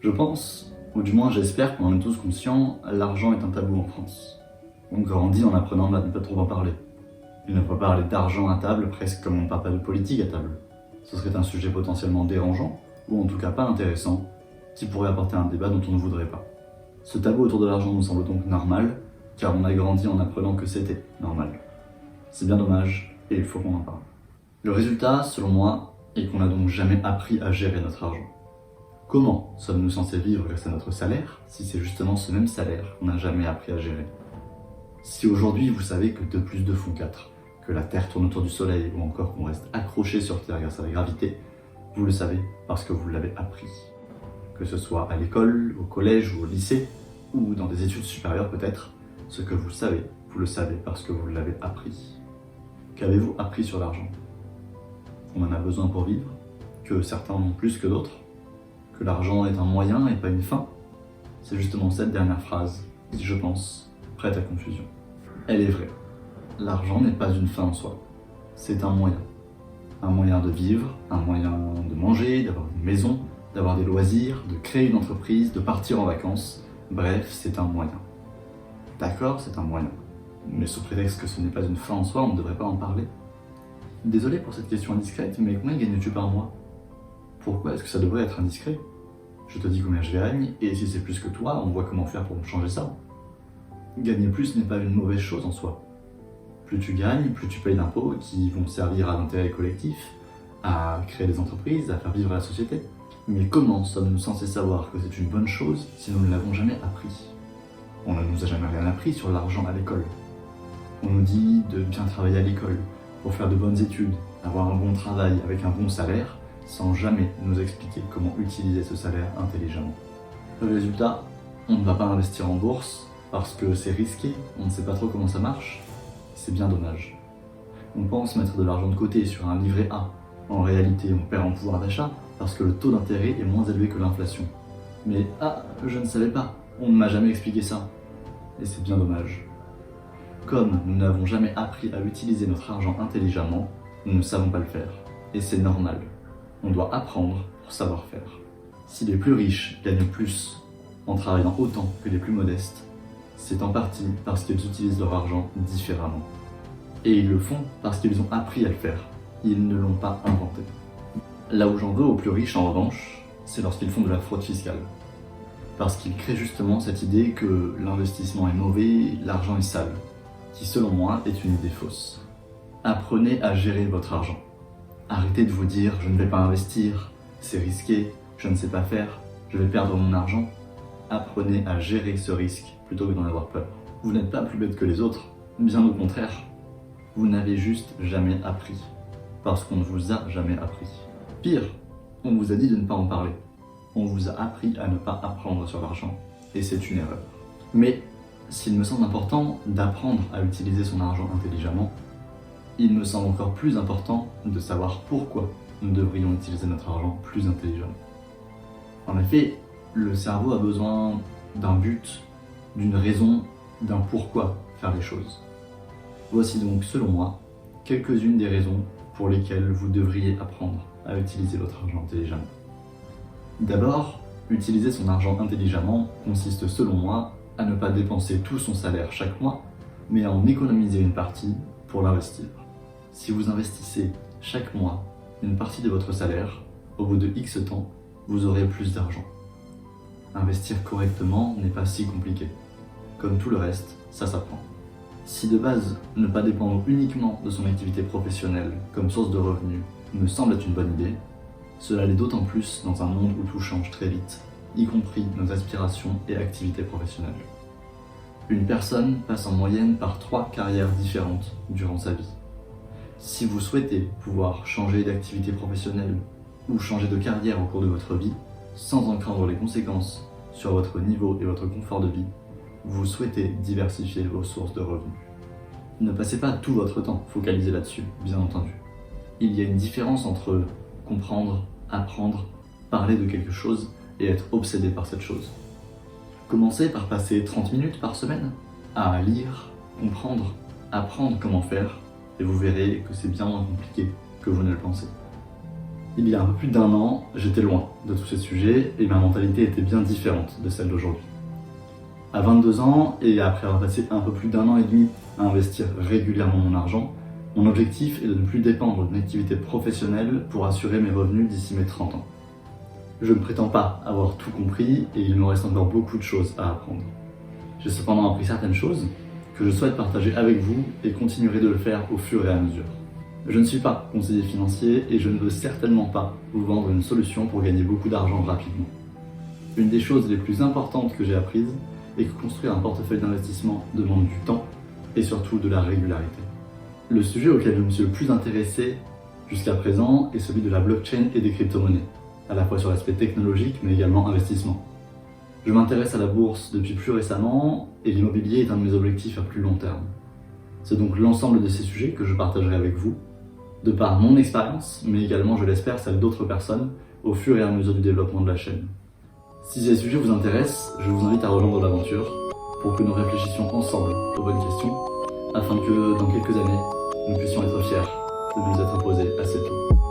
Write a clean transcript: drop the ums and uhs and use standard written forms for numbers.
Je pense, ou du moins j'espère qu'on en est tous conscients, l'argent est un tabou en France. On grandit en apprenant à ne pas trop en parler. Il ne faut pas parler d'argent à table presque comme on ne parle pas de politique à table. Ce serait un sujet potentiellement dérangeant, ou en tout cas pas intéressant, qui pourrait apporter un débat dont on ne voudrait pas. Ce tabou autour de l'argent nous semble donc normal, car on a grandi en apprenant que c'était normal. C'est bien dommage, et il faut qu'on en parle. Le résultat, selon moi, est qu'on n'a donc jamais appris à gérer notre argent. Comment sommes-nous censés vivre grâce à notre salaire, si c'est justement ce même salaire qu'on n'a jamais appris à gérer? Si aujourd'hui vous savez que 2 plus 2 font 4, que la Terre tourne autour du Soleil, ou encore qu'on reste accroché sur Terre grâce à la gravité, vous le savez parce que vous l'avez appris. Que ce soit à l'école, au collège ou au lycée, ou dans des études supérieures peut-être, ce que vous savez, vous le savez parce que vous l'avez appris. Qu'avez-vous appris sur l'argent? On en a besoin pour vivre? Que certains en ont plus que d'autres? Que l'argent est un moyen et pas une fin? C'est justement cette dernière phrase qui, je pense, prête à confusion. Elle est vraie. L'argent n'est pas une fin en soi. C'est un moyen. Un moyen de vivre, un moyen de manger, d'avoir une maison, d'avoir des loisirs, de créer une entreprise, de partir en vacances. Bref, c'est un moyen. D'accord, c'est un moyen. Mais sous prétexte que ce n'est pas une fin en soi, on ne devrait pas en parler. Désolé pour cette question indiscrète, mais combien gagnes-tu par mois? Pourquoi est-ce que ça devrait être indiscret? Je te dis combien je gagne, et si c'est plus que toi, on voit comment faire pour changer ça. Gagner plus n'est pas une mauvaise chose en soi. Plus tu gagnes, plus tu payes d'impôts qui vont servir à l'intérêt collectif, à créer des entreprises, à faire vivre la société. Mais comment sommes-nous censés savoir que c'est une bonne chose si nous ne l'avons jamais appris? On ne nous a jamais rien appris sur l'argent à l'école. On nous dit de bien travailler à l'école, pour faire de bonnes études, avoir un bon travail avec un bon salaire, sans jamais nous expliquer comment utiliser ce salaire intelligemment. Le résultat, on ne va pas investir en bourse parce que c'est risqué, on ne sait pas trop comment ça marche. C'est bien dommage. On pense mettre de l'argent de côté sur un livret A. En réalité, on perd en pouvoir d'achat parce que le taux d'intérêt est moins élevé que l'inflation. Mais je ne savais pas, on ne m'a jamais expliqué ça. Et c'est bien dommage. Comme nous n'avons jamais appris à utiliser notre argent intelligemment, nous ne savons pas le faire. Et c'est normal. On doit apprendre pour savoir faire. Si les plus riches gagnent plus en travaillant autant que les plus modestes, c'est en partie parce qu'ils utilisent leur argent différemment. Et ils le font parce qu'ils ont appris à le faire. Ils ne l'ont pas inventé. Là où j'en veux aux plus riches en revanche, c'est lorsqu'ils font de la fraude fiscale. Parce qu'ils créent justement cette idée que l'investissement est mauvais, l'argent est sale, qui selon moi est une idée fausse. Apprenez à gérer votre argent. Arrêtez de vous dire « je ne vais pas investir, c'est risqué, je ne sais pas faire, je vais perdre mon argent ». Apprenez à gérer ce risque plutôt que d'en avoir peur. Vous n'êtes pas plus bête que les autres, bien au contraire. Vous n'avez juste jamais appris, parce qu'on ne vous a jamais appris. Pire, on vous a dit de ne pas en parler. On vous a appris à ne pas apprendre sur l'argent, et c'est une erreur. Mais s'il me semble important d'apprendre à utiliser son argent intelligemment, il me semble encore plus important de savoir pourquoi nous devrions utiliser notre argent plus intelligemment. En effet, le cerveau a besoin d'un but, d'une raison, d'un pourquoi faire les choses. Voici donc, selon moi, quelques-unes des raisons pour lesquelles vous devriez apprendre à utiliser votre argent intelligemment. D'abord, utiliser son argent intelligemment consiste, selon moi, à ne pas dépenser tout son salaire chaque mois, mais à en économiser une partie pour l'investir. Si vous investissez chaque mois une partie de votre salaire, au bout de X temps, vous aurez plus d'argent. Investir correctement n'est pas si compliqué. Comme tout le reste, ça s'apprend. Si de base, ne pas dépendre uniquement de son activité professionnelle comme source de revenus me semble être une bonne idée, cela l'est d'autant plus dans un monde où tout change très vite, y compris nos aspirations et activités professionnelles. Une personne passe en moyenne par 3 carrières différentes durant sa vie. Si vous souhaitez pouvoir changer d'activité professionnelle ou changer de carrière au cours de votre vie, sans en craindre les conséquences sur votre niveau et votre confort de vie, vous souhaitez diversifier vos sources de revenus. Ne passez pas tout votre temps focalisé là-dessus, bien entendu. Il y a une différence entre comprendre, apprendre, parler de quelque chose et être obsédé par cette chose. Commencez par passer 30 minutes par semaine à lire, comprendre, apprendre comment faire, et vous verrez que c'est bien moins compliqué que vous ne le pensez. Il y a un peu plus d'1 an, j'étais loin de tous ces sujets et ma mentalité était bien différente de celle d'aujourd'hui. À 22 ans, et après avoir passé un peu plus d'1 an et demi à investir régulièrement mon argent, mon objectif est de ne plus dépendre d'une activité professionnelle pour assurer mes revenus d'ici mes 30 ans. Je ne prétends pas avoir tout compris et il me reste encore beaucoup de choses à apprendre. J'ai cependant appris certaines choses que je souhaite partager avec vous et continuerai de le faire au fur et à mesure. Je ne suis pas conseiller financier et je ne veux certainement pas vous vendre une solution pour gagner beaucoup d'argent rapidement. Une des choses les plus importantes que j'ai apprises est que construire un portefeuille d'investissement demande du temps et surtout de la régularité. Le sujet auquel je me suis le plus intéressé jusqu'à présent est celui de la blockchain et des crypto-monnaies, à la fois sur l'aspect technologique mais également investissement. Je m'intéresse à la bourse depuis plus récemment et l'immobilier est un de mes objectifs à plus long terme. C'est donc l'ensemble de ces sujets que je partagerai avec vous, de par mon expérience, mais également, je l'espère, celle d'autres personnes, au fur et à mesure du développement de la chaîne. Si ces sujets vous intéressent, je vous invite à rejoindre l'aventure pour que nous réfléchissions ensemble aux bonnes questions, afin que, dans quelques années, nous puissions être fiers de nous être imposés assez tôt.